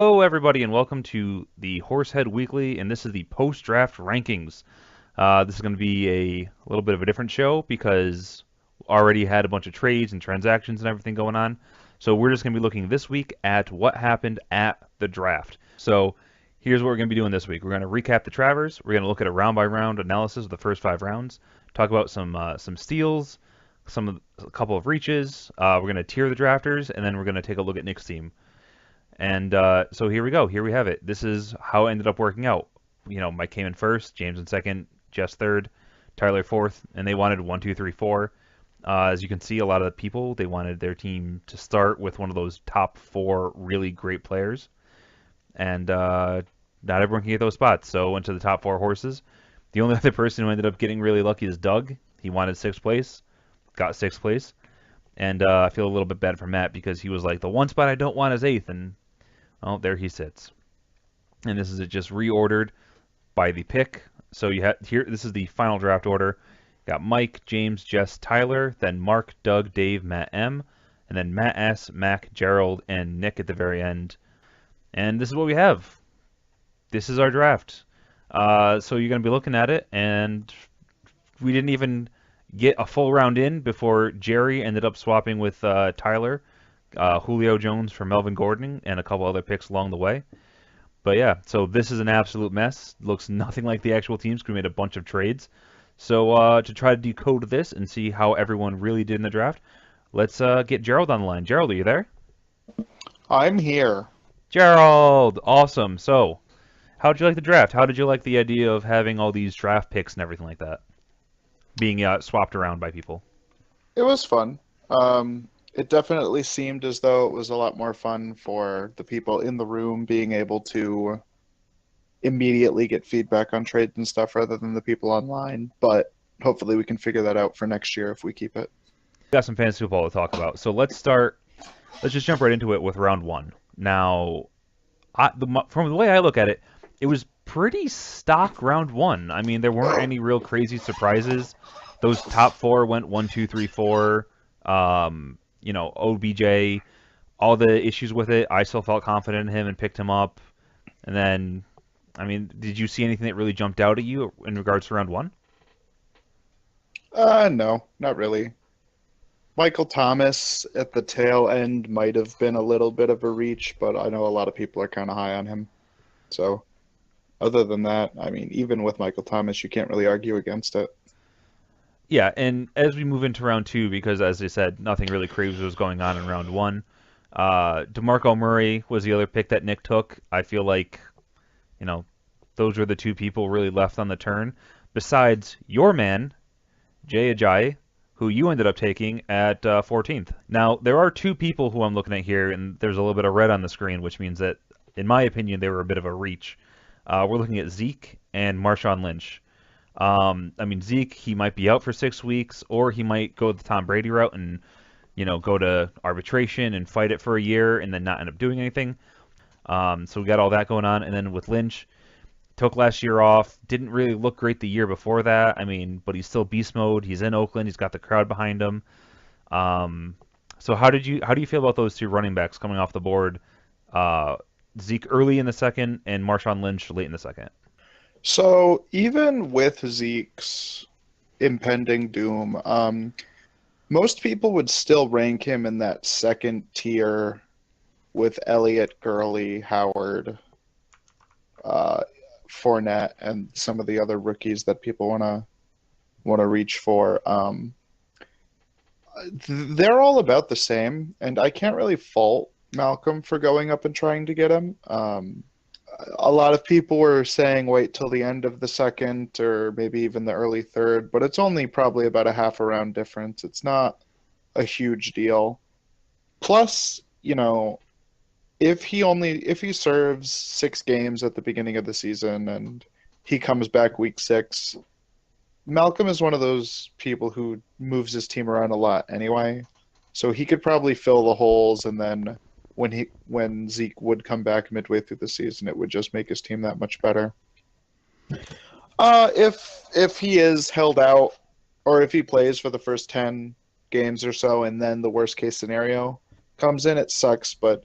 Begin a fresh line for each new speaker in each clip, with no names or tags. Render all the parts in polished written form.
Hello, everybody, and welcome to the Horsehead Weekly, and this is the post-draft rankings. This is going to be a little bit of a different show because already had a bunch of trades and transactions and everything going on. So we're just going to be looking this week at what happened at the draft. So here's what we're going to be doing this week. We're going to recap the Travers. We're going to look at a round-by-round analysis of the first 5 rounds. Talk about some steals, a couple of reaches. We're going to tier the drafters, and then we're going to take a look at Nick's team. And so here we go. Here we have it. This is how it ended up working out. Mike came in first, James in second, Jess third, Tyler fourth, and they wanted one, two, three, four. As you can see, a lot of the people they wanted their team to start with one of those top four really great players, and not everyone can get those spots. So went to the top four horses. The only other person who ended up getting really lucky is Doug. He wanted sixth place, got sixth place, and I feel a little bit bad for Matt because he was like the one spot I don't want is eighth, and oh, there he sits. And this is it just reordered by the pick. So you have here. This is the final draft order. Got Mike, James, Jess, Tyler, then Mark, Doug, Dave, Matt M, and then Matt S, Mac, Gerald, and Nick at the very end. And this is what we have. This is our draft. So you're going to be looking at it, and we didn't even get a full round in before Jerry ended up swapping with Tyler, Julio Jones for Melvin Gordon, and a couple other picks along the way. But yeah, so this is an absolute mess. Looks nothing like the actual teams because we made a bunch of trades. So to try to decode this and see how everyone really did in the draft, let's get Gerald on the line. Gerald, are you there?
I'm here.
Gerald, awesome. So, how did you like the draft? How did you like the idea of having all these draft picks and everything like that being swapped around by people?
It was fun. It definitely seemed as though it was a lot more fun for the people in the room being able to immediately get feedback on trades and stuff rather than the people online. But hopefully we can figure that out for next year if we keep it.
We got some fantasy football to talk about. So let's start. Let's just jump right into it with round one. Now, from the way I look at it, it was pretty stock round one. I mean, there weren't any real crazy surprises. Those top four went one, two, three, four. OBJ, all the issues with it, I still felt confident in him and picked him up. And then, I mean, did you see anything that really jumped out at you in regards to round one?
No, not really. Michael Thomas at the tail end might have been a little bit of a reach, but I know a lot of people are kind of high on him. So, other than that, I mean, even with Michael Thomas, you can't really argue against it.
Yeah, and as we move into round two, because as I said, nothing really crazy was going on in round one. DeMarco Murray was the other pick that Nick took. I feel like, you know, those were the two people really left on the turn. Besides your man, Jay Ajayi, who you ended up taking at 14th. Now, there are two people who I'm looking at here, and there's a little bit of red on the screen, which means that, in my opinion, they were a bit of a reach. We're looking at Zeke and Marshawn Lynch. I mean, Zeke, he might be out for 6 weeks, or he might go the Tom Brady route and, go to arbitration and fight it for a year and then not end up doing anything. So we got all that going on. And then with Lynch, took last year off, didn't really look great the year before that. I mean, but he's still beast mode. He's in Oakland. He's got the crowd behind him. Um, so how do you feel about those two running backs coming off the board? Uh, Zeke early in the second and Marshawn Lynch late in the second.
So even with Zeke's impending doom, most people would still rank him in that second tier with Elliott, Gurley, Howard, uh, Fournette, and some of the other rookies that people wanna reach for. They're all about the same, and I can't really fault Malcolm for going up and trying to get him. A lot of people were saying wait till the end of the second or maybe even the early third, but it's only probably about a half a round difference. It's not a huge deal. Plus, if he serves 6 games at the beginning of the season and he comes back week 6, Malcolm is one of those people who moves his team around a lot anyway. So he could probably fill the holes, and then when Zeke would come back midway through the season, it would just make his team that much better. If he is held out, or if he plays for the first 10 games or so, and then the worst case scenario comes in, it sucks. But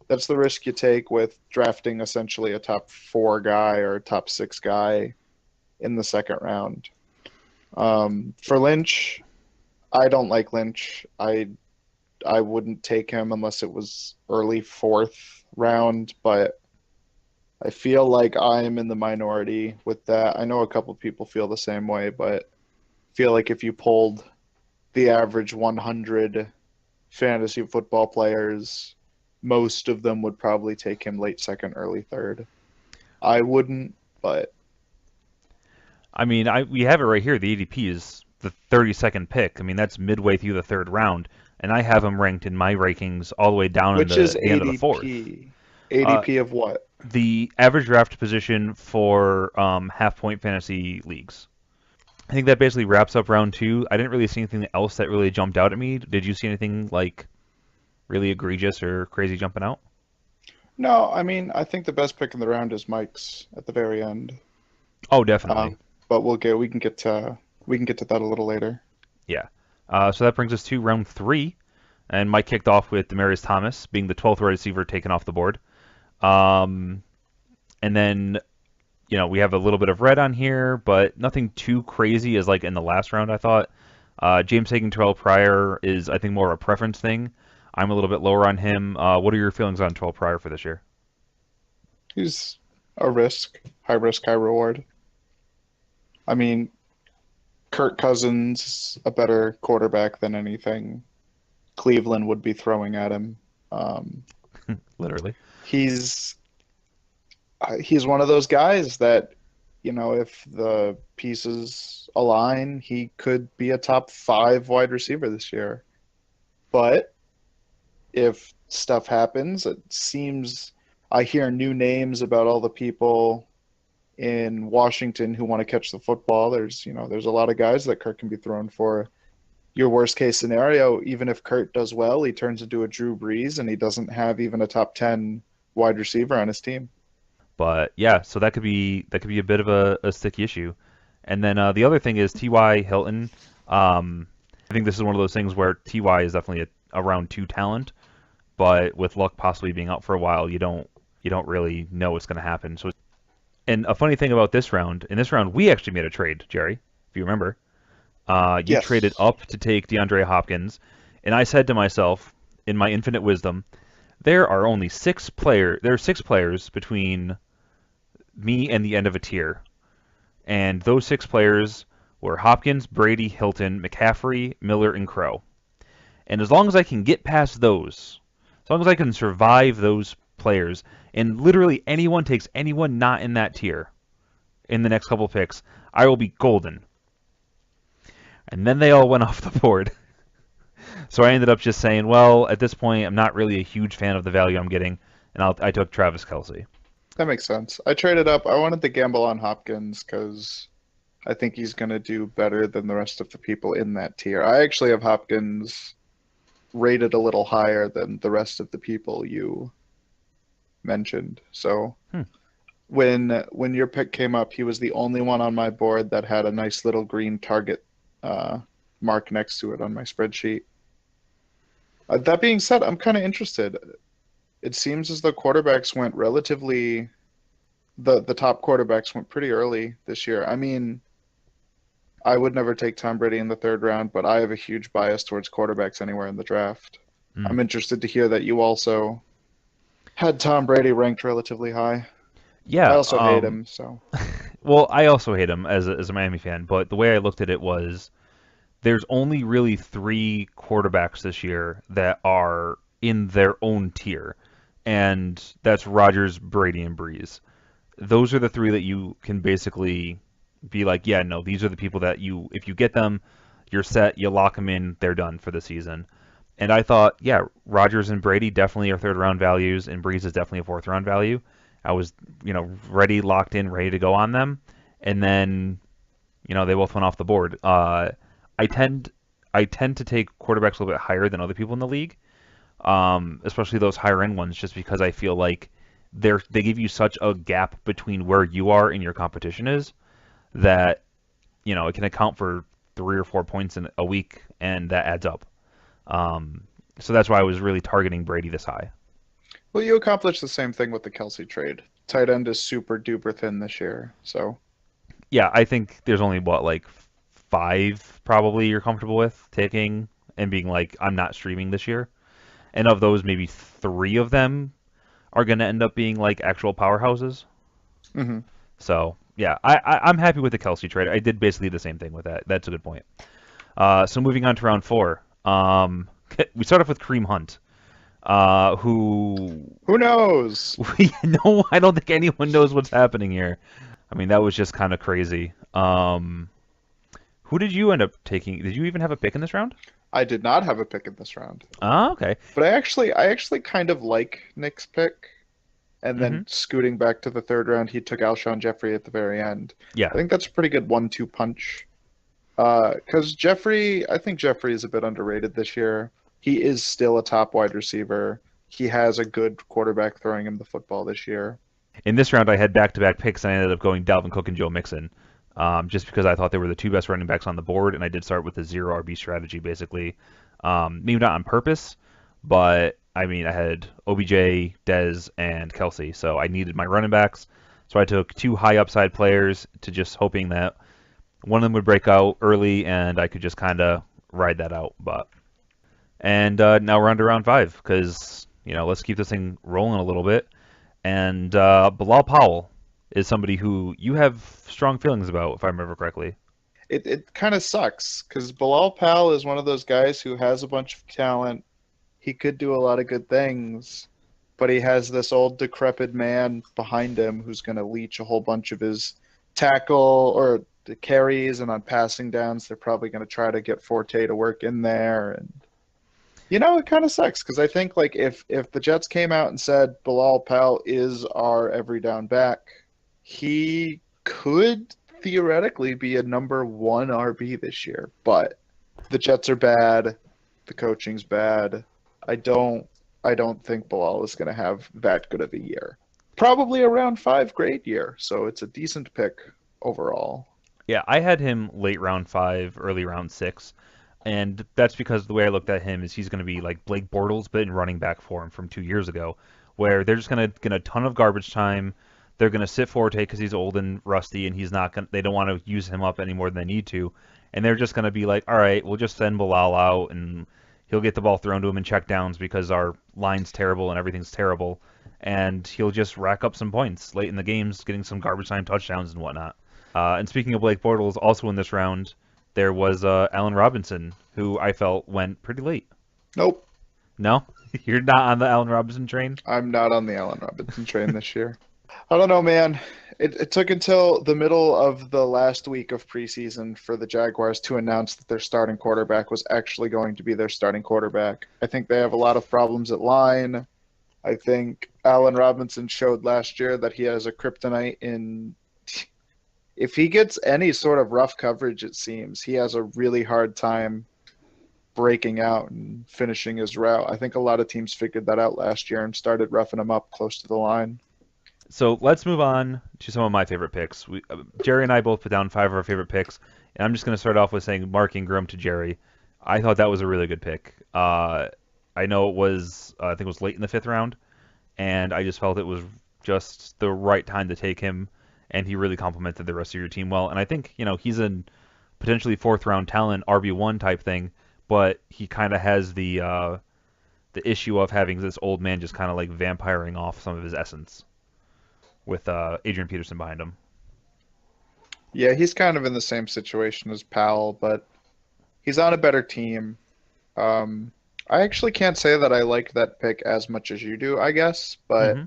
That's the risk you take with drafting essentially a top four guy or top six guy in the second round. For Lynch, I don't like Lynch. I wouldn't take him unless it was early fourth round, but I feel like I'm in the minority with that. I know a couple people feel the same way, but I feel like if you pulled the average 100 fantasy football players, most of them would probably take him late second, early third. I wouldn't, but
I mean, we have it right here. The ADP is the 32nd pick. I mean, that's midway through the third round, and I have him ranked in my rankings all the way down in
which is
the end of the fourth.
ADP?
Uh,
ADP of what?
the average draft position for half point fantasy leagues. I think that basically wraps up round two. I didn't really see anything else that really jumped out at me. Did you see anything like really egregious or crazy jumping out?
No, I mean, I think the best pick in the round is Mike's at the very end.
Oh, definitely.
But we can get to that a little later.
Yeah. So that brings us to round three, and Mike kicked off with Demaryius Thomas being the 12th wide receiver taken off the board. And then, we have a little bit of red on here, but nothing too crazy as like in the last round, I thought. James taking Terrell Pryor is, I think, more of a preference thing. I'm a little bit lower on him. What are your feelings on Terrell Pryor for this year?
He's a risk, high reward. I mean, Kirk Cousins is a better quarterback than anything Cleveland would be throwing at him. Um,
Literally.
he's he's one of those guys that, if the pieces align, he could be a top five wide receiver this year. But if stuff happens, it seems I hear new names about all the people in Washington who want to catch the football. There's a lot of guys that Kirk can be thrown for. Your worst case scenario, even if Kurt does well, he turns into a Drew Brees and he doesn't have even a top 10 wide receiver on his team.
But yeah, so that could be a bit of a sticky issue. And then the other thing is T.Y. Hilton. I think this is one of those things where T.Y. is definitely a round two talent, but with Luck possibly being out for a while, you don't really know what's going to happen. So, and a funny thing about in this round we actually made a trade, Jerry, if you remember. You traded
Yes.
up to take DeAndre Hopkins, and I said to myself, in my infinite wisdom, there are only There are six players between me and the end of a tier, and those six players were Hopkins, Brady, Hilton, McCaffrey, Miller, and Crow. And as long as I can get past those, as long as I can survive those players, and literally anyone takes anyone not in that tier in the next couple picks, I will be golden. And then they all went off the board. So I ended up just saying, well, at this point, I'm not really a huge fan of the value I'm getting, and I took Travis Kelce.
That makes sense. I traded up. I wanted to gamble on Hopkins because I think he's going to do better than the rest of the people in that tier. I actually have Hopkins rated a little higher than the rest of the people you mentioned. So
Hmm.
when your pick came up, he was the only one on my board that had a nice little green target uh, mark next to it on my spreadsheet. That being said, I'm kind of interested. It seems as though the top quarterbacks went pretty early this year. I mean, I would never take Tom Brady in the third round, but I have a huge bias towards quarterbacks anywhere in the draft.
Hmm.
I'm interested to hear that you also had Tom Brady ranked relatively high. I
Yeah.
also hate him, so
Well, I also hate him as a Miami fan, but the way I looked at it was there's only really three quarterbacks this year that are in their own tier, and that's Rodgers, Brady, and Breeze. Those are the three that you can basically be like, yeah, no, these are the people that if you get them, you're set, you lock them in, they're done for the season. And I thought, yeah, Rodgers and Brady definitely are third round values, and Breeze is definitely a fourth round value. I was, ready, locked in, ready to go on them, and then, they both went off the board. I tend I tend to take quarterbacks a little bit higher than other people in the league, especially those higher end ones, just because I feel like they give you such a gap between where you are and your competition is that it can account for 3 or 4 points in a week, and that adds up. So that's why I was really targeting Brady this high.
Well, you accomplished the same thing with the Kelsey trade. Tight end is super duper thin this year, so
Yeah, I think there's only what like five probably you're comfortable with taking and being like I'm not streaming this year. And of those, maybe three of them are going to end up being like actual powerhouses.
hmm.
So yeah, I'm happy with the Kelsey trade. I did basically the same thing with that. That's a good point. So moving on to round four, we start off with Kareem Hunt, who
Who knows?
we know. I don't think anyone knows what's happening here. I mean, that was just kind of crazy. Who did you end up taking? Did you even have a pick in this round?
I did not have a pick in this round,
Okay.
but I actually kind of like Nick's pick. And
Hmm.
then scooting back to the third round, he took Alshon Jeffrey at the very end.
Yeah.
I think that's a pretty good 1-2 punch. Because I think Jeffrey is a bit underrated this year. He is still a top wide receiver. He has a good quarterback throwing him the football this year.
In this round, I had back-to-back picks, and I ended up going Dalvin Cook and Joe Mixon, just because I thought they were the two best running backs on the board, and I did start with a zero RB strategy, basically. Maybe not on purpose, but I mean, I had OBJ, Dez, and Kelsey, so I needed my running backs. So I took two high upside players to just hoping that one of them would break out early, and I could just kind of ride that out. But and now we're on to round five, because let's keep this thing rolling a little bit. And Bilal Powell is somebody who you have strong feelings about, if I remember correctly.
It kind of sucks because Bilal Powell is one of those guys who has a bunch of talent. He could do a lot of good things, but he has this old decrepit man behind him who's going to leech a whole bunch of his tackle or the carries, and on passing downs, they're probably going to try to get Forte to work in there. And it kind of sucks because I think like if the Jets came out and said Bilal Powell is our every down back, he could theoretically be a number one RB this year. But the Jets are bad, the coaching's bad. I don't I don't think Bilal is going to have that good of a year. Probably a round five grade year, so it's a decent pick overall.
Yeah, I had him late round five, early round six, and that's because the way I looked at him is he's going to be like Blake Bortles, but in running back form from 2 years ago, where they're just going to get a ton of garbage time. They're going to sit Forte because he's old and rusty, and he's not going. They don't want to use him up any more than they need to, and they're just going to be like, all right, we'll just send Bilal out, and he'll get the ball thrown to him in check downs because our line's terrible and everything's terrible, and he'll just rack up some points late in the games, getting some garbage time touchdowns and whatnot. And speaking of Blake Bortles, also in this round, there was Allen Robinson, who I felt went pretty late.
Nope,
No? You're not on the Allen Robinson train?
I'm not on the Allen Robinson train this year. I don't know, man. It took until the middle of the last week of preseason for the Jaguars to announce that their starting quarterback was actually going to be their starting quarterback. I think they have a lot of problems at line. I think Allen Robinson showed last year that he has a kryptonite in. If he gets any sort of rough coverage, it seems he has a really hard time breaking out and finishing his route. I think a lot of teams figured that out last year and started roughing him up close to the line.
So let's move on to some of my favorite picks. Jerry and I both put down five of our favorite picks, and I'm just going to start off with saying Mark Ingram to Jerry. I thought that was a really good pick. I know it was, I think it was late in the fifth round, and I just felt it was just the right time to take him, and he really complemented the rest of your team well. And I think he's a potentially fourth round talent, RB1 type thing, but he kind of has the issue of having this old man just kind of like vampiring off some of his essence with Adrian Peterson behind him.
Yeah, he's kind of in the same situation as Powell, but he's on a better team. Um, I actually can't say that I liked that pick as much as you do, I guess, but
Hmm.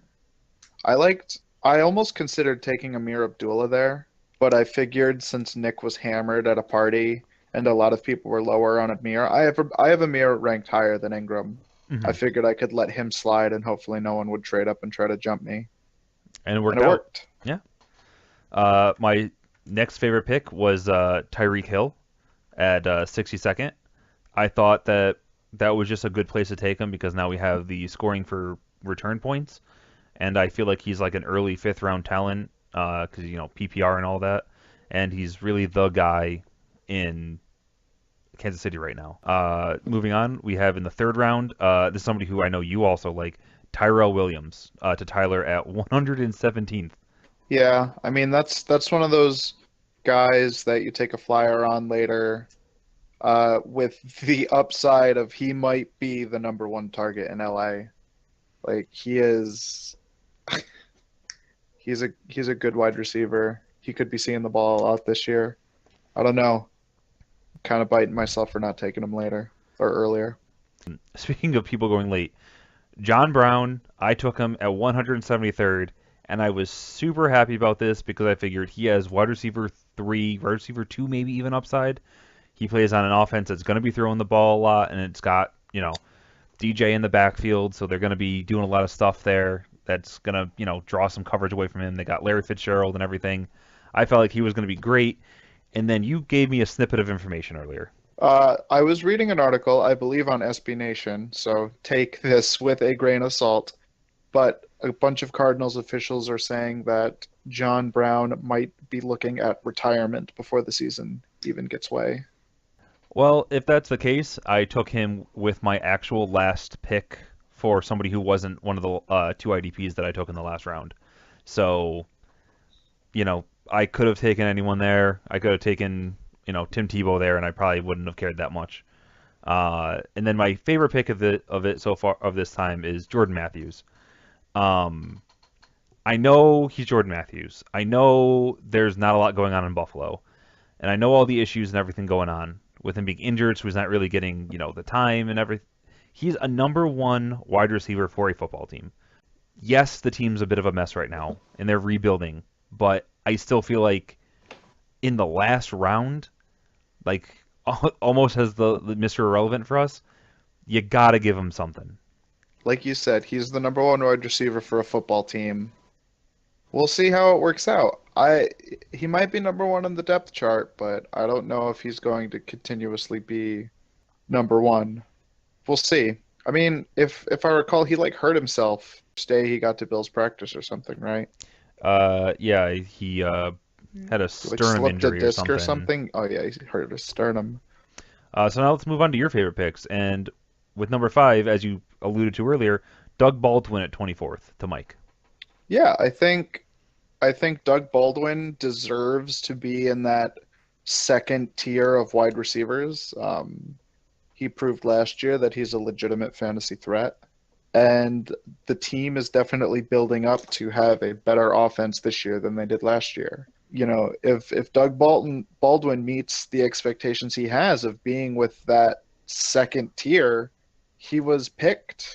I almost considered taking Amir Abdullah there, but I figured since Nick was hammered at a party and a lot of people were lower on Amir, I have Amir ranked higher than Ingram. I
Hmm.
figured I could let him slide and hopefully no one would trade up and try to jump me.
And it
And
worked
it
out.
worked.
Yeah. My next favorite pick was Tyreek Hill at 62nd. I thought that that was just a good place to take him because now we have the scoring for return points, and I feel like he's like an early fifth round talent because PPR and all that, and he's really the guy in Kansas City right now. Moving on, we have in the third round, this is somebody who I know you also like, Tyrell Williams to Tyler at 117th.
Yeah, I mean that's one of those guys that you take a flyer on later, with the upside of he might be the number one target in LA. Like he's a good wide receiver. He could be seeing the ball out this year. I don't know. Kind of biting myself for not taking him later or earlier.
Speaking of people going late, John Brown, I took him at 173rd, and I was super happy about this because I figured he has wide receiver 3, wide receiver 2, maybe even upside. He plays on an offense that's going to be throwing the ball a lot, and it's got, DJ in the backfield, so they're going to be doing a lot of stuff there that's going to, draw some coverage away from him. They got Larry Fitzgerald and everything. I felt like he was going to be great, and then you gave me a snippet of information earlier.
I was reading an article, I believe on SB Nation, so take this with a grain of salt, but a bunch of Cardinals officials are saying that John Brown might be looking at retirement before the season even gets away.
Well, if that's the case, I took him with my actual last pick for somebody who wasn't one of the two IDPs that I took in the last round. So, I could have taken anyone there. I could have taken, Tim Tebow there, and I probably wouldn't have cared that much. And then my favorite pick of it so far of this time is Jordan Matthews. I know he's Jordan Matthews. I know there's not a lot going on in Buffalo, and I know all the issues and everything going on with him being injured, so he's not really getting, the time and everything. He's a number one wide receiver for a football team. Yes, the team's a bit of a mess right now, and they're rebuilding, but I still feel like in the last round, like almost as the Mr. Irrelevant for us, you gotta give him something.
Like you said, he's the number one wide receiver for a football team. We'll see how it works out. He might be number one on the depth chart, but I don't know if he's going to continuously be number one. We'll see. I mean, if I recall, he like hurt himself. Day he got to Bill's practice or something, right?
Yeah, he had a
He like
sternum
slipped a
injury or
disc or
something.
something. Oh yeah, he hurt his sternum.
So now let's move on to your favorite picks, and with number 5, as you alluded to earlier, Doug Baldwin at 24th to Mike.
Yeah, I think Doug Baldwin deserves to be in that second tier of wide receivers. He proved last year that he's a legitimate fantasy threat, and the team is definitely building up to have a better offense this year than they did last year. If Doug Baldwin meets the expectations he has of being with that second tier, he was picked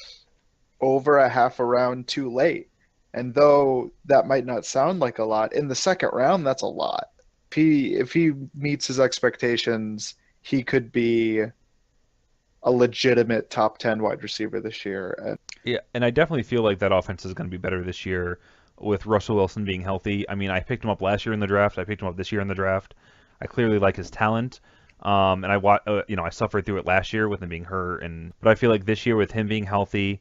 over a half a round too late. And though that might not sound like a lot, in the second round, that's a lot. If he meets his expectations, he could be a legitimate top 10 wide receiver this year. And
Yeah, and I definitely feel like that offense is going to be better this year with Russell Wilson being healthy. I mean, I picked him up last year in the draft. I picked him up this year in the draft. I clearly like his talent. And I suffered through it last year with him being hurt, but I feel like this year with him being healthy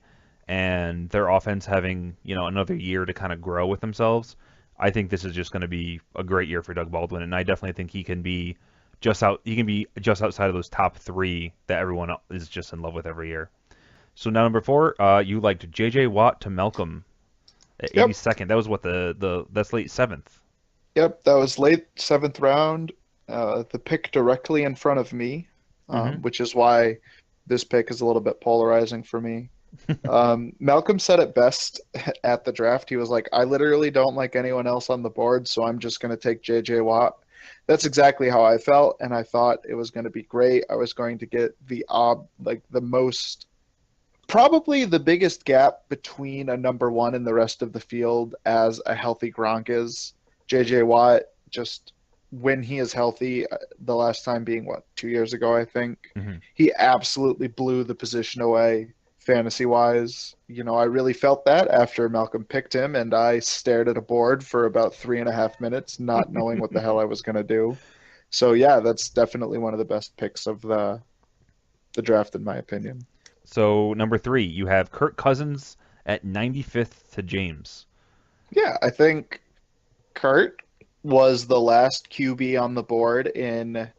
and their offense having, another year to kind of grow with themselves, I think this is just going to be a great year for Doug Baldwin, and I definitely think he can be just outside of those top 3 that everyone is just in love with every year. So now number 4, you liked J.J. Watt to Malcolm at
yep,
82nd. That was what that's late 7th.
yep, that was late seventh round. The pick directly in front of me,
Hmm.
which is why this pick is a little bit polarizing for me. Malcolm said it best at the draft. He was like, I literally don't like anyone else on the board, so I'm just going to take J.J. Watt. That's exactly how I felt, and I thought it was going to be great. I was going to get the most, probably the biggest gap between a number one and the rest of the field as a healthy Gronk is. J.J. Watt, just when he is healthy, the last time being, 2 years ago, I think,
Hmm.
he absolutely blew the position away fantasy wise. I really felt that after Malcolm picked him, and I stared at a board for about 3.5 minutes, not knowing what the hell I was going to do. So yeah, that's definitely one of the best picks of the draft, in my opinion.
So number 3, you have Kirk Cousins at 95th to James.
Yeah, I think Kurt was the last QB on the board in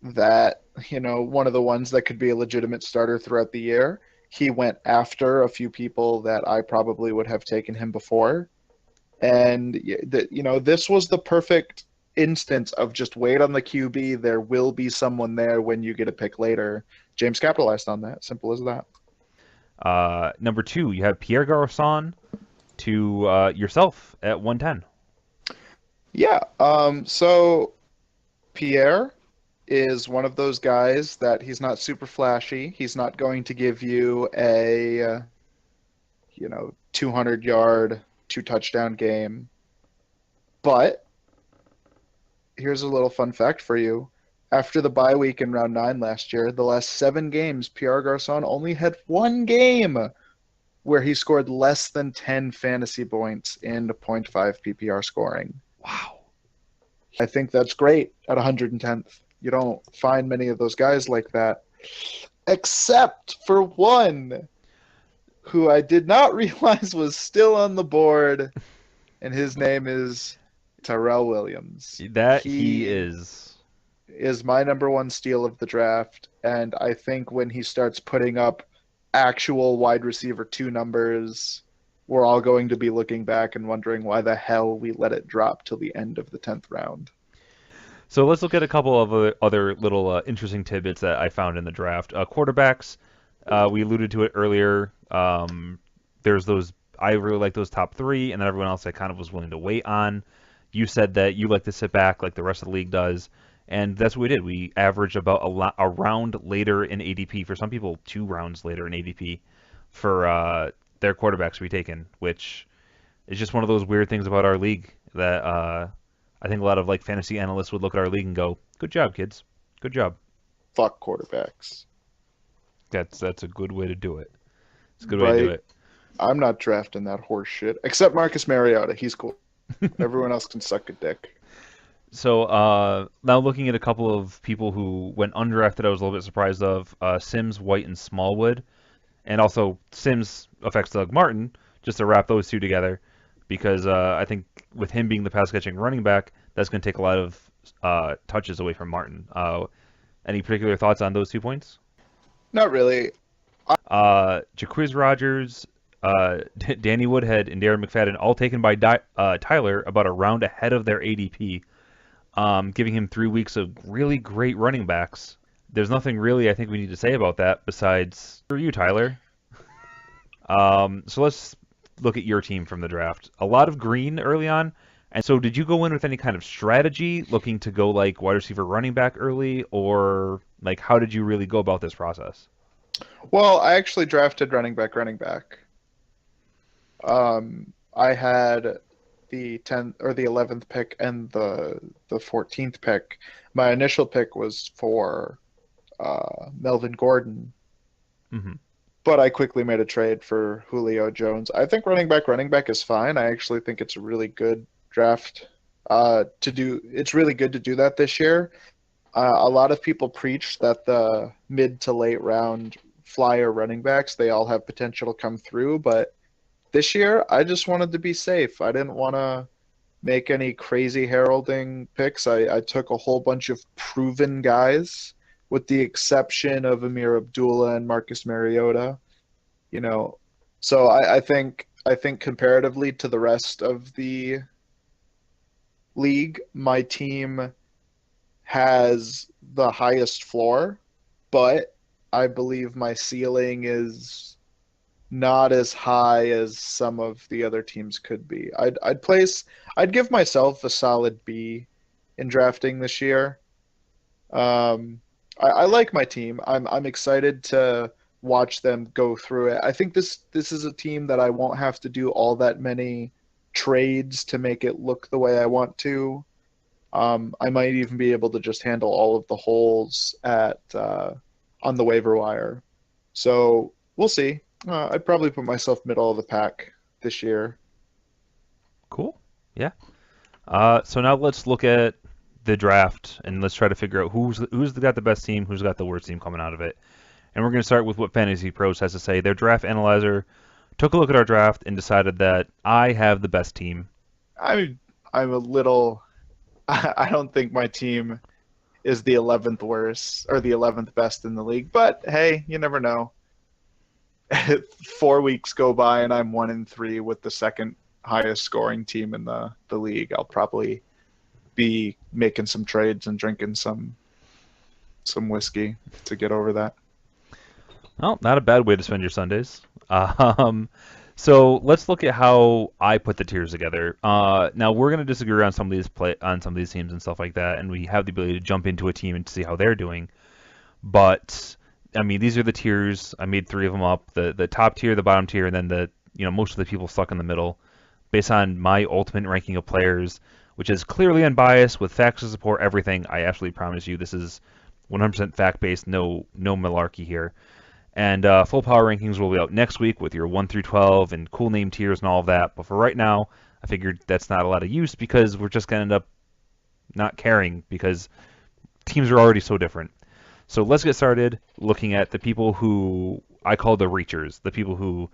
that, one of the ones that could be a legitimate starter throughout the year. he went after a few people that I probably would have taken him before. And this was the perfect instance of just wait on the QB. There will be someone there when you get a pick later. James capitalized on that. Simple as that.
Number 2, you have Pierre Garçon to yourself at 110.
Yeah. So Pierre is one of those guys that he's not super flashy. He's not going to give you a 200-yard, 2-touchdown game. But here's a little fun fact for you. After the bye week in round 9 last year, the last 7 games, Pierre Garçon only had 1 game where he scored less than 10 fantasy points in .5 PPR scoring.
Wow.
I think that's great at 110th. You don't find many of those guys like that, except for one who I did not realize was still on the board, and his name is Tyrell Williams.
He is
my number 1 steal of the draft, and I think when he starts putting up actual wide receiver 2 numbers, we're all going to be looking back and wondering why the hell we let it drop till the end of the 10th round.
So let's look at a couple of other little interesting tidbits that I found in the draft. Quarterbacks, we alluded to it earlier. There's those, I really like those top 3, and then everyone else I kind of was willing to wait on. You said that you like to sit back like the rest of the league does, and that's what we did. We averaged about a round later in ADP. For some people, 2 rounds later in ADP for their quarterbacks to be taken, which is just one of those weird things about our league that I think a lot of like fantasy analysts would look at our league and go, "Good job, kids. Good job."
Fuck quarterbacks.
That's a good way to do it. It's a good way to do it.
I'm not drafting that horse shit. Except Marcus Mariota. He's cool. Everyone else can suck a dick.
So now looking at a couple of people who went undrafted, I was a little bit surprised of Sims, White, and Smallwood, and also Sims affects Doug Martin. Just to wrap those 2 together, because I think with him being the pass catching running back, that's going to take a lot of touches away from Martin. Any particular thoughts on those 2 points?
Not really.
Jacquizz Rodgers, Danny Woodhead, and Darren McFadden, all taken by Tyler about a round ahead of their ADP, giving him 3 weeks of really great running backs. There's nothing really I think we need to say about that besides for you, Tyler. So let's look at your team from the draft. A lot of green early on. And so did you go in with any kind of strategy looking to go like wide receiver running back early, or like how did you really go about this process?
Well, I actually drafted running back. I had the 10th or the 11th pick and the 14th pick. My initial pick was for Melvin Gordon.
Mm-hmm.
But I quickly made a trade for Julio Jones. I think running back is fine. I actually think it's a really good draft to do. It's really good to do that this year. A lot of people preach that the mid to late round flyer running backs, they all have potential to come through. But this year, I just wanted to be safe. I didn't want to make any crazy heralding picks. I took a whole bunch of proven guys, with the exception of Amir Abdullah and Marcus Mariota. So I think comparatively to the rest of the league, my team has the highest floor, but I believe my ceiling is not as high as some of the other teams could be. I'd give myself a solid B in drafting this year. I like my team. I'm excited to watch them go through it. I think this is a team that I won't have to do all that many trades to make it look the way I want to. I might even be able to just handle all of the holes on the waiver wire. So we'll see. I'd probably put myself middle of the pack this year.
Cool. Yeah. So now let's look at the draft and let's try to figure out who's got the best team, who's got the worst team coming out of it. And we're going to start with what Fantasy Pros has to say. Their draft analyzer took a look at our draft and decided that I have the best team.
I'm a little. I don't think my team is the 11th worst or the 11th best in the league, but hey, you never know. 4 weeks go by and I'm 1-3 with the second highest scoring team in the league, I'll probably be making some trades and drinking some whiskey to get over that.
Well, not a bad way to spend your Sundays. Um, so let's look at how I put the tiers together. Now we're gonna disagree on some of these teams and stuff like that, and we have the ability to jump into a team and see how they're doing. But I mean, these are the tiers. I made three of them up: the top tier, the bottom tier, and then most of the people stuck in the middle, based on my ultimate ranking of players, which is clearly unbiased with facts to support everything. I absolutely promise you, this is 100% fact based, no malarkey here. And full power rankings will be out next week with your 1 through 12 and cool name tiers and all of that. But for right now, I figured that's not a lot of use because we're just going to end up not caring because teams are already so different. So let's get started looking at the people who I call the reachers, the people who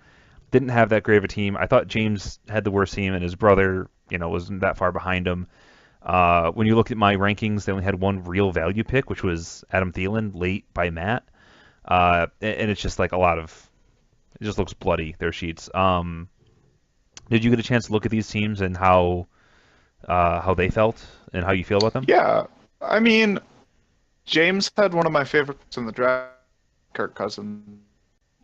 didn't have that great of a team. I thought James had the worst team, and his brother, wasn't that far behind him. When you look at my rankings, they only had one real value pick, which was Adam Thielen, late by Matt. And it's just like it just looks bloody, their sheets. Did you get a chance to look at these teams and how they felt and how you feel about them?
Yeah, I mean, James had one of my favorites in the draft, Kirk Cousins.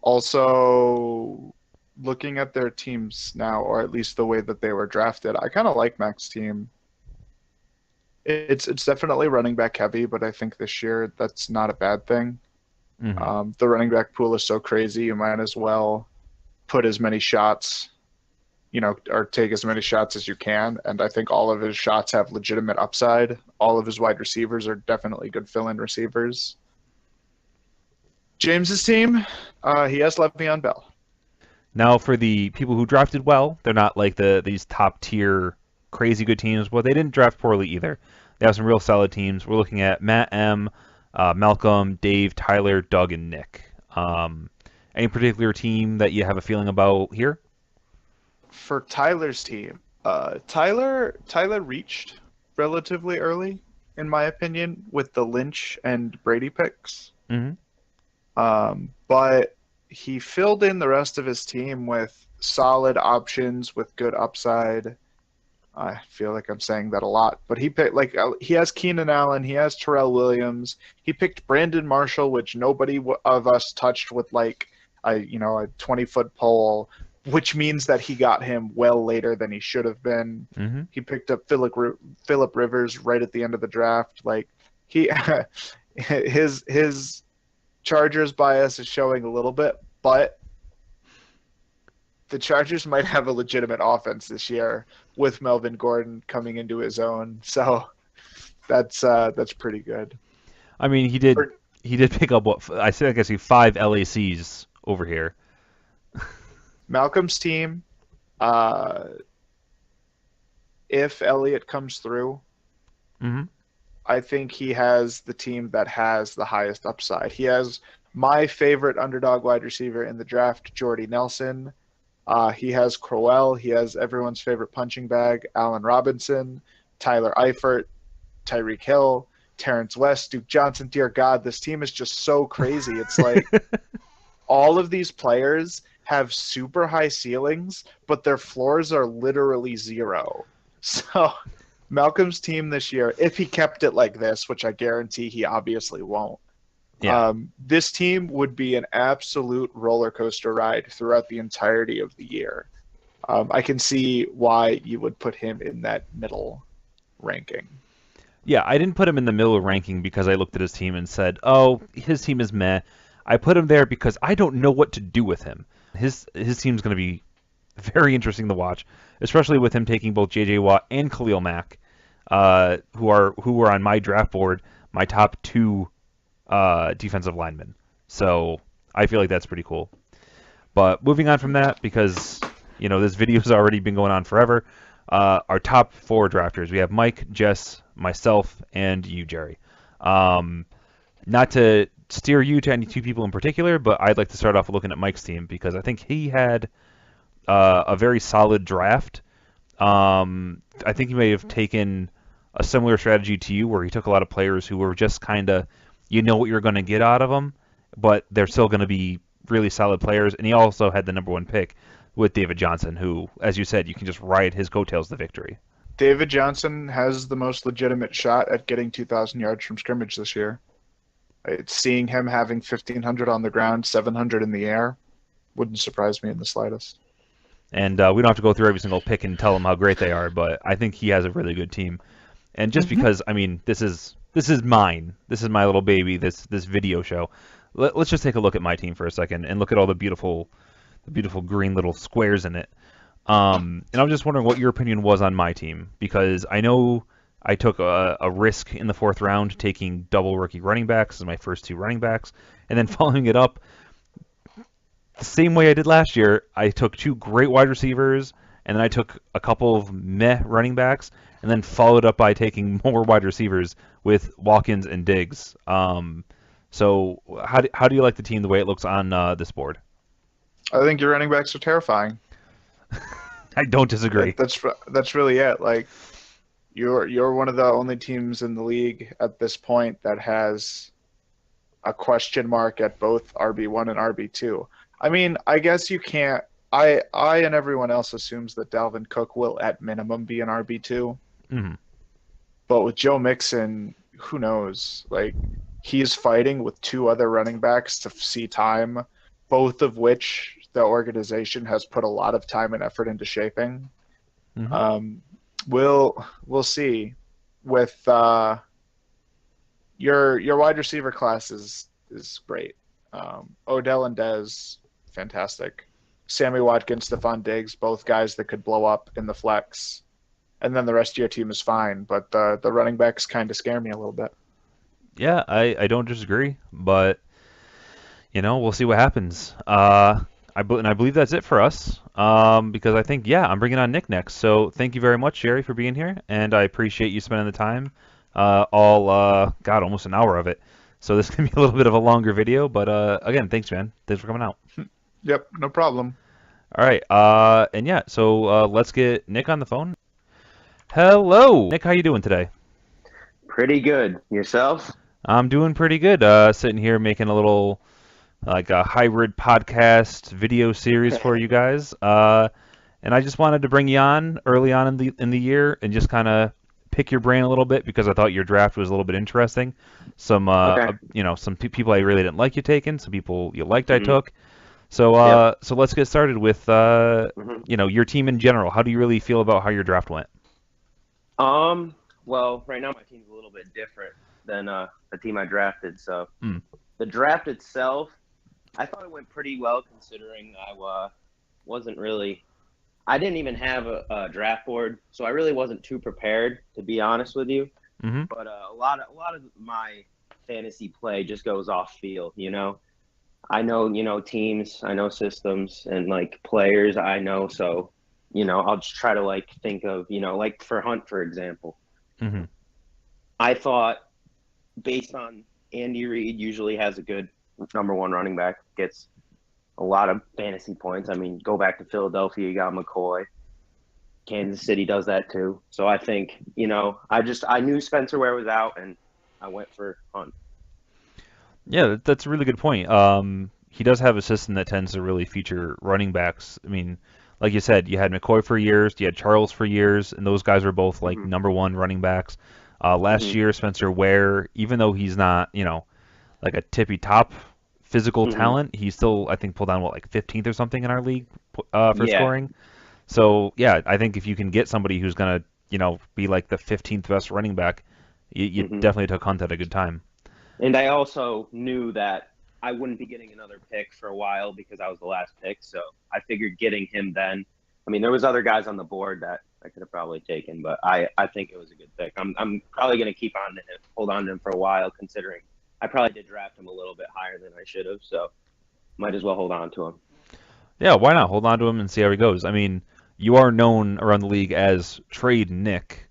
Also, looking at their teams now, or at least the way that they were drafted, I kind of like Mac's team. It's definitely running back heavy, but I think this year that's not a bad thing.
Mm-hmm.
The running back pool is so crazy, you might as well put as many shots, or take as many shots as you can. And I think all of his shots have legitimate upside. All of his wide receivers are definitely good fill-in receivers. James's team, he has Le'Veon Bell.
Now, for the people who drafted well, they're not like these top tier crazy good teams, but they didn't draft poorly either. They have some real solid teams. We're looking at Matt M, Malcolm, Dave, Tyler, Doug, and Nick. Any particular team that you have a feeling about here?
For Tyler's team, Tyler reached relatively early, in my opinion, with the Lynch and Brady picks.
Mm-hmm.
But he filled in the rest of his team with solid options with good upside. I feel like I'm saying that a lot, but he has Keenan Allen, he has Terrell Williams, he picked Brandon Marshall, which nobody of us touched with a 20-foot pole, which means that he got him well later than he should have been.
Mm-hmm.
He picked up Phillip Rivers right at the end of the draft. Like his Chargers bias is showing a little bit, but the Chargers might have a legitimate offense this year with Melvin Gordon coming into his own. So that's pretty good.
I mean, he did pick up I see 5 LACs over here.
Malcolm's team, if Elliott comes through,
Mm-hmm.
I think he has the team that has the highest upside. He has my favorite underdog wide receiver in the draft, Jordy Nelson. He has Crowell. He has everyone's favorite punching bag, Allen Robinson, Tyler Eifert, Tyreek Hill, Terrence West, Duke Johnson. Dear God, this team is just so crazy. It's like all of these players have super high ceilings, but their floors are literally zero. So Malcolm's team this year, if he kept it like this, which I guarantee he obviously won't, this team would be an absolute roller coaster ride throughout the entirety of the year. I can see why you would put him in that middle ranking.
Yeah, I didn't put him in the middle ranking because I looked at his team and said, oh, his team is meh. I put him there because I don't know what to do with him. His team's going to be very interesting to watch, especially with him taking both J.J. Watt and Khalil Mack, who were on my draft board, my top 2 defensive linemen. So I feel like that's pretty cool. But moving on from that, because this video's already been going on forever, our top 4 drafters. We have Mike, Jess, myself, and you, Jerry. Not to steer you to any 2 people in particular, but I'd like to start off looking at Mike's team because I think he had a very solid draft. I think he may have taken a similar strategy to you where he took a lot of players who were just kind of, what you're going to get out of them, but they're still going to be really solid players, and he also had the number one pick with David Johnson, who, as you said, you can just ride his coattails to victory.
David Johnson has the most legitimate shot at getting 2,000 yards from scrimmage this year. It's seeing him having 1,500 on the ground, 700 in the air, wouldn't surprise me in the slightest.
And we don't have to go through every single pick and tell them how great they are, but I think he has a really good team. And just because, I mean, this is mine. This is my little baby. This video show. Let's just take a look at my team for a second and look at all the beautiful green little squares in it. And I'm just wondering what your opinion was on my team, because I know I took a risk in the 4th round taking double rookie running backs as my first 2 running backs, and then following it up the same way I did last year. I took 2 great wide receivers, and then I took a couple of meh running backs, and then followed up by taking more wide receivers with Watkins and Diggs. So how do you like the team the way it looks on this board?
I think your running backs are terrifying.
I don't disagree.
That's really it. Like, you're one of the only teams in the league at this point that has a question mark at both RB1 and RB2. I mean, I guess you can't. I and everyone else assumes that Dalvin Cook will at minimum be an RB2.
Mm-hmm.
But with Joe Mixon, who knows? Like, he's fighting with 2 other running backs to see time, both of which the organization has put a lot of time and effort into shaping.
Mm-hmm.
We'll see. With your wide receiver class is great. Odell and Dez, fantastic. Sammy Watkins, Stephon Diggs, both guys that could blow up in the flex. And then the rest of your team is fine, but the running backs kind of scare me a little bit.
Yeah, I don't disagree, but we'll see what happens. I believe that's it for us, because I think, I'm bringing on Nick next. So thank you very much, Jerry, for being here, and I appreciate you spending the time, almost an hour of it. So this can be a little bit of a longer video, but again, thanks, man. Thanks for coming out.
Yep, no problem.
All right, so let's get Nick on the phone. Hello, Nick. How you doing today?
Pretty good. Yourself?
I'm doing pretty good. Sitting here making a little a hybrid podcast video series for you guys. And I just wanted to bring you on early on in the year and just kind of pick your brain a little bit, because I thought your draft was a little bit interesting. Some some people I really didn't like you taking, some people you liked I took. So so let's get started with your team in general. How do you really feel about how your draft went?
Well, right now my team's a little bit different than the team I drafted. So the draft itself, I thought it went pretty well, considering I didn't even have a draft board, so I really wasn't too prepared, to be honest with you.
Mm-hmm.
But a lot of my fantasy play just goes off feel. I know teams, I know systems, and like players I know. So I'll just try to think of like for Hunt, for example.
Mm-hmm.
I thought, based on Andy Reid usually has a good number 1 running back, gets a lot of fantasy points. I mean, go back to Philadelphia, you got McCoy. Kansas City does that too. So I think, I knew Spencer Ware was out, and I went for Hunt.
Yeah, that's a really good point. He does have a system that tends to really feature running backs. I mean, like you said, you had McCoy for years, you had Charles for years, and those guys were both number 1 running backs. Last year, Spencer Ware, even though he's not, like a tippy top physical talent, he still, I think, pulled down 15th or something in our league for scoring. So yeah, I think if you can get somebody who's gonna, be like the 15th best running back, you definitely took Hunt at a good time.
And I also knew that I wouldn't be getting another pick for a while because I was the last pick. So I figured getting him then. I mean, there was other guys on the board that I could have probably taken, but I think it was a good pick. I'm probably going to hold on to him for a while, considering I probably did draft him a little bit higher than I should have. So might as well hold on to him.
Yeah, why not? Hold on to him and see how he goes. I mean, you are known around the league as Trade Nick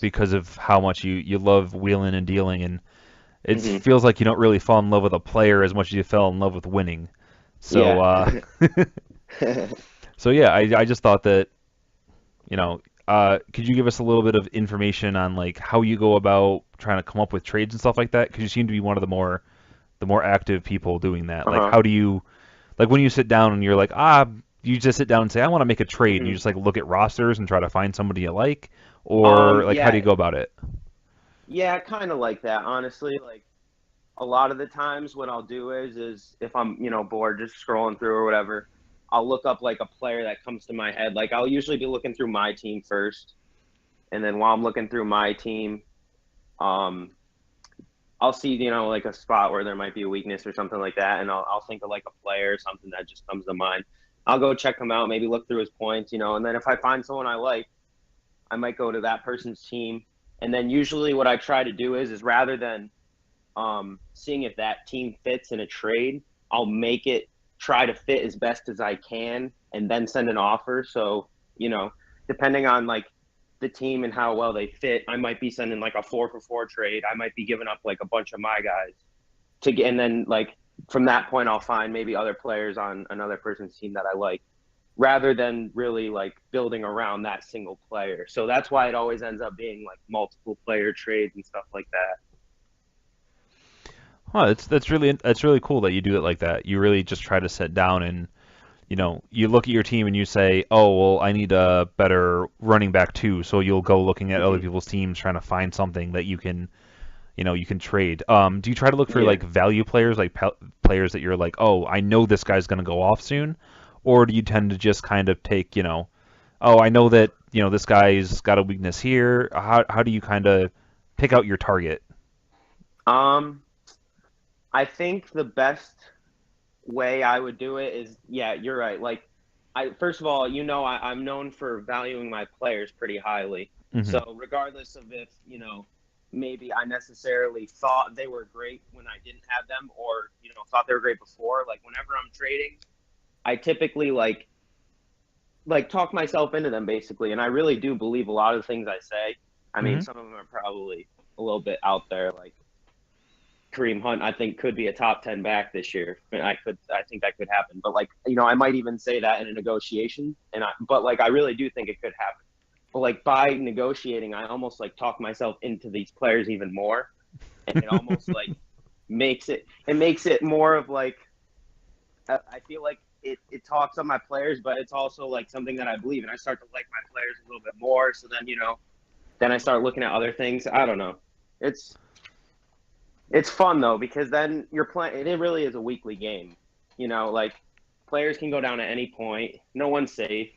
because of how much you love wheeling and dealing, and it feels like you don't really fall in love with a player as much as you fell in love with winning. So, so yeah, I just thought that, could you give us a little bit of information on how you go about trying to come up with trades and stuff like that? Because you seem to be one of the more active people doing that. Like, how do you like when you sit down and you're like, you just sit down and say, I want to make a trade, and you
Mhm.
just like look at rosters and try to find somebody you like, or like how do
Yeah,
you go about it?
yeah, kind of like that, honestly. Like a lot of the times, what I'll do is if I'm bored, just scrolling through or whatever, I'll look up like a player that comes to my head. Like I'll usually be looking through my team first, and then while I'm looking through my team, um, I'll see like a spot where there might be a weakness or something like that, and I'll think of like a player or something that just comes to mind. I'll go check him out, maybe look through his points, and then if I find someone I like, I might go to that person's team. And then usually what I try to do is rather than seeing if that team fits in a trade, I'll make it try to fit as best as I can and then send an offer. So, depending on like the team and how well they fit, I might be sending like a 4-for-4 trade. I might be giving up like a bunch of my guys to get, and then like from that point, I'll find maybe other players on another person's team that I like rather than really like building around that single player. So that's why it always ends up being like multiple player trades and stuff like that.
Huh, that's really cool that you do it like that. You really just try to sit down and you look at your team and you say, oh, well, I need a better running back too. So you'll go looking at other
Hmm.
people's teams trying to find something that you can trade. Do you try to look for
Yeah.
like value players, like players that you're like, oh, I know this guy's going to go off soon, or do you tend to just kind of take, oh, I know that this guy's got a weakness here. How do you kind of pick out your target?
Um, I think the best way I would do it is, yeah, you're right. Like, first of all, I'm known for valuing my players pretty highly.
Hmm.
So regardless of if maybe I necessarily thought they were great when I didn't have them, or thought they were great before, like whenever I'm trading, I typically like talk myself into them basically, and I really do believe a lot of the things I say. I mean,
Hmm.
some of them are probably a little bit out there, like Kareem Hunt, I think could be a top 10 back this year. I think that could happen. But like, I might even say that in a negotiation, but like, I really do think it could happen. But like by negotiating, I almost like talk myself into these players even more, and it almost like makes it more of like I feel like it talks on my players, but it's also like something that I believe, and I start to like my players a little bit more. So then then I start looking at other things. I don't know. It's it's fun though because then you're playing. It really is a weekly game. Like players can go down at any point. No one's safe.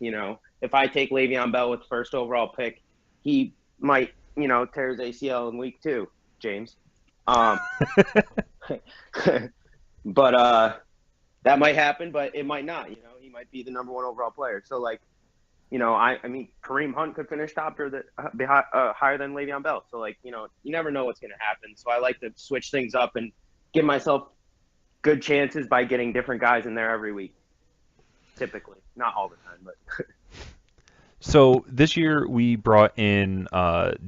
If I take Le'Veon Bell with first overall pick, he might tear his ACL in week 2. James, um, but that might happen, but it might not. He might be the number 1 overall player. So like I mean, Kareem Hunt could finish top or higher than Le'Veon Bell. So like, you never know what's going to happen. So I like to switch things up and give myself good chances by getting different guys in there every week. Typically, not all the time, but
So this year we brought in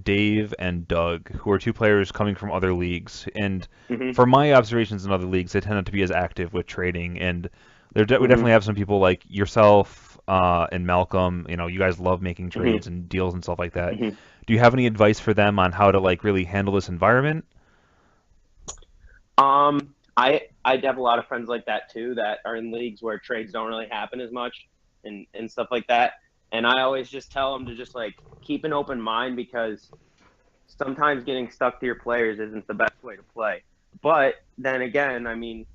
Dave and Doug, who are two players coming from other leagues. And
hmm
from my observations in other leagues, they tend not to be as active with trading. And we
hmm
definitely have some people like yourself and Malcolm. You guys love making
hmm
trades and deals and stuff like that.
hmm
Do you have any advice for them on how to like really handle this environment?
I have a lot of friends like that too that are in leagues where trades don't really happen as much and stuff like that. And I always just tell them to just like keep an open mind because sometimes getting stuck to your players isn't the best way to play. But then again, I mean,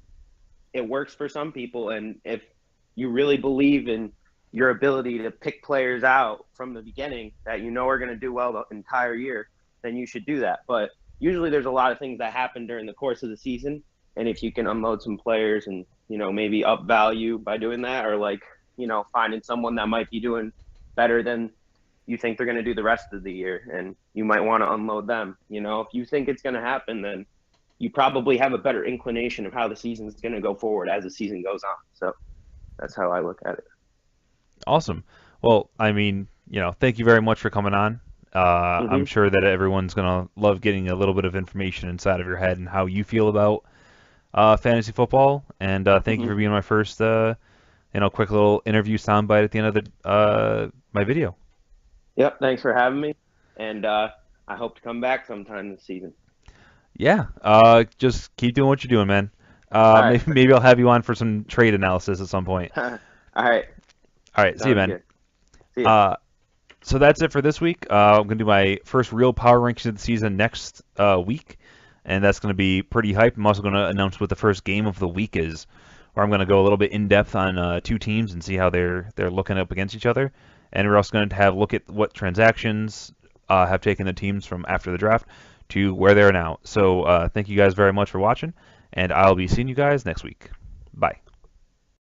it works for some people. And if you really believe in your ability to pick players out from the beginning that are going to do well the entire year, then you should do that. But usually there's a lot of things that happen during the course of the season. And if you can unload some players and, maybe up value by doing that, or like, finding someone that might be doing better than you think they're going to do the rest of the year, and you might want to unload them. If you think it's going to happen, then you probably have a better inclination of how the season is going to go forward as the season goes on. So that's how I look at it.
Awesome. Well, I mean, thank you very much for coming on. I'm
Hmm.
sure that everyone's gonna love getting a little bit of information inside of your head and how you feel about fantasy football. And thank you
Hmm.
for being my first, quick little interview soundbite at the end of the my video.
Yep. Thanks for having me, and I hope to come back sometime this season.
Yeah. Just keep doing what you're doing, man.
right.
Maybe I'll have you on for some trade analysis at some point.
All right.
All right, see you,
Sounds
man.
good. See ya.
So that's it for this week. I'm going to do my first real power rankings of the season next week, and that's going to be pretty hype. I'm also going to announce what the first game of the week is, where I'm going to go a little bit in depth on two teams and see how they're looking up against each other. And we're also going to have a look at what transactions have taken the teams from after the draft to where they are now. So thank you guys very much for watching, and I'll be seeing you guys next week. Bye.